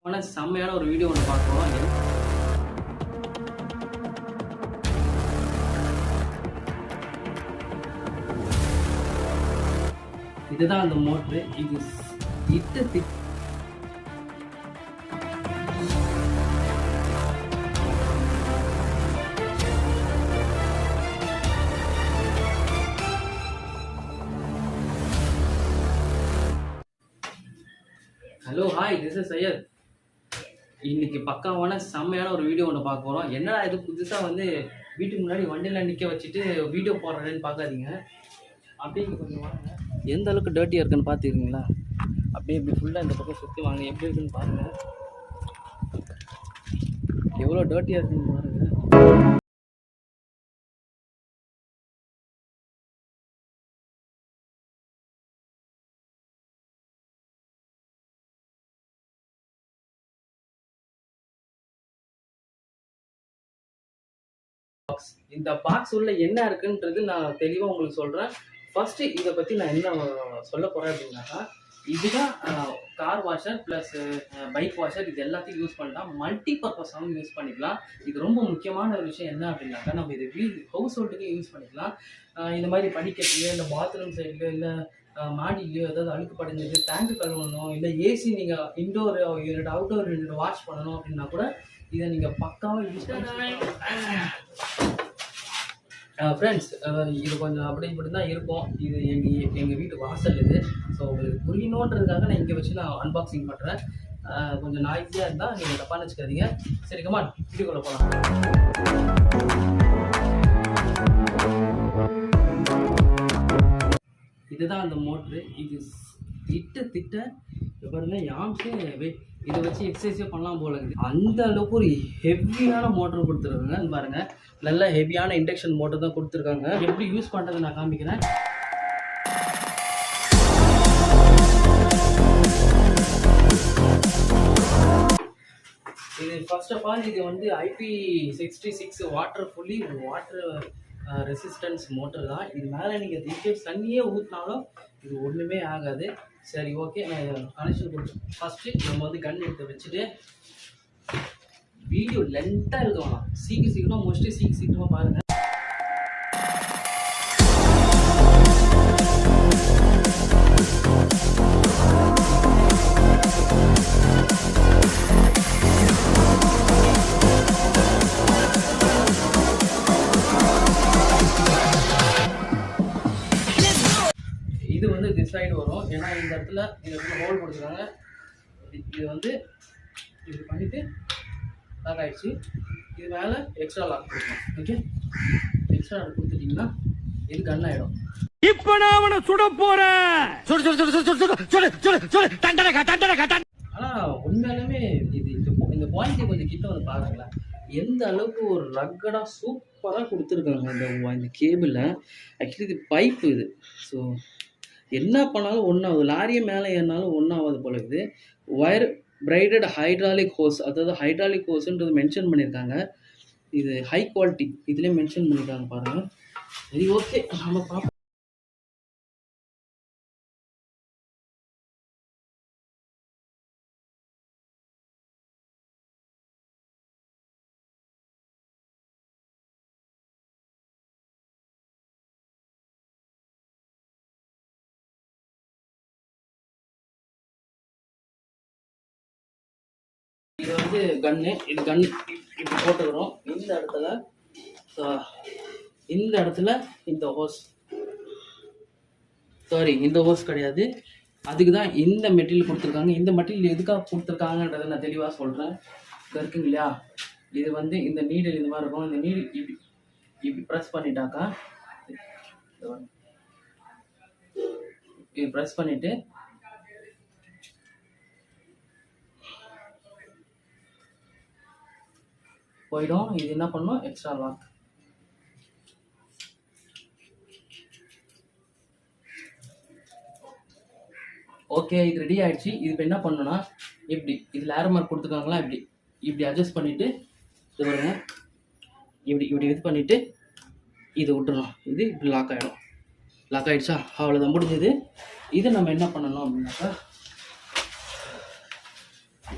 ஆனால் செம்மையான ஒரு வீடியோ ஒன்று பார்க்குறோம். இதுதான் அந்த மோட்ரு. இது இட்டு hello hi, this is Syed. இன்னைக்கு பக்காவான செம்மையான ஒரு வீடியோ ஒன்று பார்க்க போகிறோம். என்னடா இது புதுசாக வந்து வீட்டுக்கு முன்னாடி வண்டியில் நிற்க வச்சுட்டு வீடியோ போடுறேன்னு பார்க்காதீங்க. அப்படியே கொஞ்சம் வாங்க, எந்த அளவுக்கு டர்ட்டியாக இருக்குன்னு பார்த்துக்கிறீங்களா? அப்படியே இப்படி ஃபுல்லாக இந்த பக்கம் சுற்றி வாங்க, எப்படி இருக்குன்னு பாருங்கள். எவ்வளோ டர்ட்டியாக இருக்குன்னு பாருங்கள். இந்த பாக்ஸ் உள்ள என்ன இருக்குன்றது நான் தெளிவாக உங்களுக்கு சொல்கிறேன். ஃபர்ஸ்ட் இதை பற்றி நான் என்ன சொல்ல போகிறேன் அப்படின்னாக்கா, இதுதான் car washer plus bike washer. இது எல்லாத்தையும் யூஸ் பண்ணலாம், மல்டி பர்பஸாகவும் யூஸ் பண்ணிக்கலாம். இது ரொம்ப முக்கியமான ஒரு விஷயம் என்ன அப்படின்னாக்கா, நம்ம இது ஹவுஸ் ஹோல்டுக்கே யூஸ் பண்ணிக்கலாம். இந்த மாதிரி படிக்கட்டுலையோ இல்லை பாத்ரூம் சைட்லையோ இல்லை மாடிலையோ ஏதாவது அழுக்கு படிஞ்சது டேங்கு கழுவணும், இல்லை ஏசி நீங்கள் indoor unit outdoor unit wash பண்ணணும் அப்படின்னா கூட இதை நீங்கள் பக்காவாக யூஸ் பண்ணலாம். ஃப்ரெண்ட்ஸ், இது கொஞ்சம் அப்படி இப்படி தான் இருக்கும். இது எங்கள் வீட்டு வாசல் இது. ஸோ உங்களுக்கு புரியணுன்றதுக்காக நான் இங்கே வச்சு நான் அன்பாக்சிங் பண்ணுறேன். கொஞ்சம் நாய்ஸியாக இருந்தால் நீங்கள் தப்பாக நினச்சிக்காதீங்க. சரி, கமான் வீடியோக்குள்ள போகலாம். இதுதான் அந்த மோட்ரு. இது திட்ட பாருங்க, யாம்ஸே இதை வச்சு எக்ஸசைஸே பண்ணலாம் போல இருக்குது. அந்த அளவுக்கு ஒரு ஹெவியான மோட்டர் கொடுத்துருக்காங்க பாருங்க. நல்ல ஹெவியான இண்டக்ஷன் மோட்டர் தான் கொடுத்துருக்காங்க. எப்படி யூஸ் பண்ணுறது நான் காமிக்கிறேன். இது ஃபர்ஸ்ட் ஆஃப் ஆல் இது வந்து IP66 fully water resistance motor தான். இது மேலே நீங்கள் லிக்விட் தண்ணியே ஊற்றினாலும் இது ஒன்றுமே ஆகாது. சரி, ஓகே, நான் கனெக்ஷன் கொடுத்தேன். ஃபஸ்ட்டு நம்ம வந்து கன் எடுத்து வச்சுட்டு வீடியோ லென்த்தாக இருக்க வேணாம், சீக்கிரமாக முடிச்சுட்டு சீக்கிரமாக பாருங்கள். இது வந்து திஸ் சைடு வரும், ஏன்னா இந்த இடத்துல ஹோல் கொடுத்துருக்காங்க. இது வந்து இது பண்ணிவிட்டு லாக் ஆகிடுச்சு. இது மேலே எக்ஸ்ட்ரா லாக் கொடுக்கணும். ஓகே, எக்ஸ்ட்ரா லாக் கொடுத்துட்டிங்கன்னா இது கன் ஆகிடும். இப்போ நான் அவனை சுட போகிறேன். ஆனால் உண்மையாலுமே இது இந்த குவாலிட்டி கொஞ்சம் கிட்ட வந்து பாருங்களேன். எந்த அளவுக்கு ஒரு ரக்கடாக சூப்பராக கொடுத்துருக்காங்க இந்த கேபிளில். ஆக்சுவலி இது பைப்பு இது. ஸோ என்ன பண்ணாலும் ஒன்றாகுது, லாரியை மேலே ஏறினாலும் ஒன்றாகாது போல இருக்குது. ஒயர் பிரைடட் ஹைட்ராலிக் ஹோஸ், அதாவது ஹைட்ராலிக் ஹோஸ்ன்றது மென்ஷன் பண்ணியிருக்காங்க. இது ஹை குவாலிட்டி இதுலேயே மென்ஷன் பண்ணியிருக்காங்க பாருங்கள். சரி, ஓகே, நம்ம பார்ப்போம். இது வந்து கன்னு. இது கன் இப்படி போட்டுக்கிறோம். இந்த இடத்துல இந்த ஹோஸ், சாரி இந்த ஹோஸ் கிடையாது, அதுக்கு தான் இந்த மெட்டீரியல் கொடுத்துருக்காங்க. இந்த மெட்டீரியல் எதுக்காக கொடுத்துருக்காங்கன்றதை நான் தெளிவாக சொல்கிறேன். இருக்குங்க இல்லையா, இது வந்து இந்த நீடில் இந்த மாதிரி இருக்கும். இந்த நீடில் இப்படி ப்ரெஸ் பண்ணிட்டாக்கா, இது ப்ரெஸ் பண்ணிவிட்டு போயிடும். இது என்ன பண்ணணும், எக்ஸ்ட்ரா லாக். ஓகே, இது ரெடி ஆகிடுச்சு. இது என்ன பண்ணணும்னா, இப்படி இதில் ஏர் மார்க் கொடுத்துருக்காங்களா, இப்படி அட்ஜஸ்ட் பண்ணிவிட்டு இது பாருங்க, இப்படி இது பண்ணிவிட்டு இது விட்டுறணும். இது இப்படி லாக் ஆகிடும். லாக் ஆகிடுச்சா, அவ்வளோதான், முடிஞ்சது. இதை நம்ம என்ன பண்ணணும் அப்படின்னாக்கா,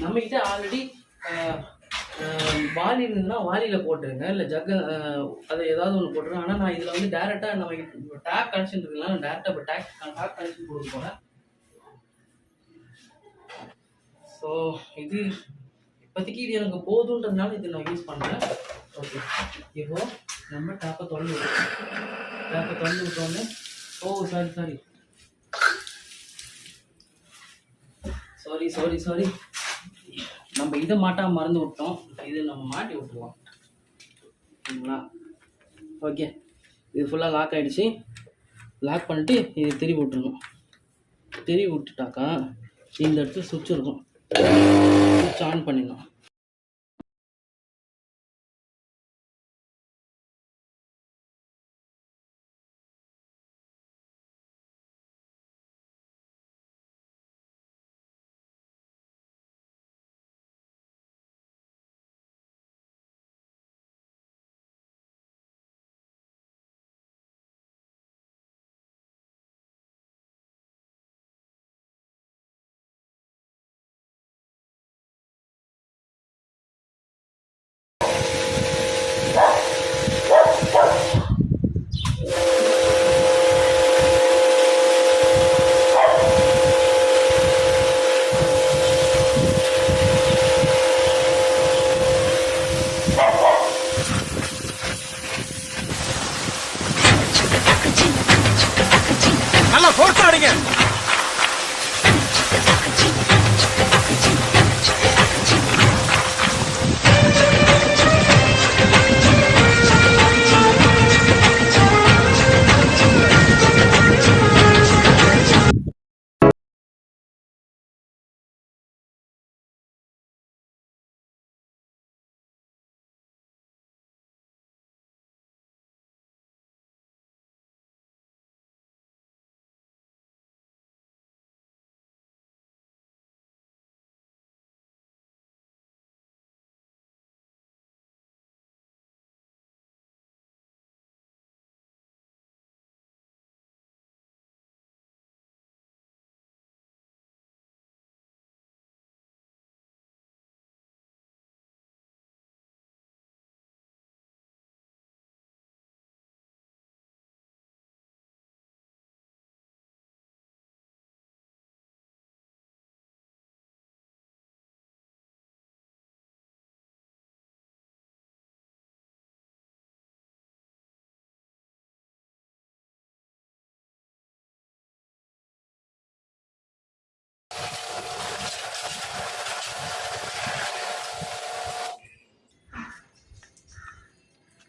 நம்மக்கிட்ட ஆல்ரெடி வாளி இருந்ததுன்னா வாளியில் போட்டுருங்க, இல்லை ஜக்கு அதை ஏதாவது ஒன்று போட்டுருங்க. ஆனால் நான் இதில் வந்து டேரெக்டாக நம்ம டேப் கனெக்ஷன் இருக்குங்களா, நான் டேரெக்டாக இப்போ டேப் கனெக்ஷன் கொடுக்க போகிறேன். ஸோ இது இப்போதைக்கு இது எனக்கு போதுன்றதுனால இது நான் யூஸ் பண்ணுறேன். ஓகே, இப்போ நம்ம டேப்பை திறந்து விட்டோன்னே சாரி நம்ம இதை மறந்து விட்டோம். இது நம்ம மாட்டி விட்டுருவோம். சரிங்களா? ஓகே, இது ஃபுல்லாக லாக் ஆகிடுச்சு. லாக் பண்ணிட்டு இது திருப்பி விட்டுருணும். திருப்பி விட்டுட்டாக்கா இந்த இடத்துல சுவிட்ச் இருக்கும், சுவிட்ச் ஆன் பண்ணிடணும். நல்லா ஃபோர்ஸ் ஆடுங்க.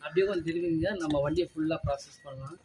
அப்படியே கொஞ்சம் திரும்பிங்க, நம்ம வண்டியை ஃபுல்லாக ப்ராசஸ் பண்ணலாம்.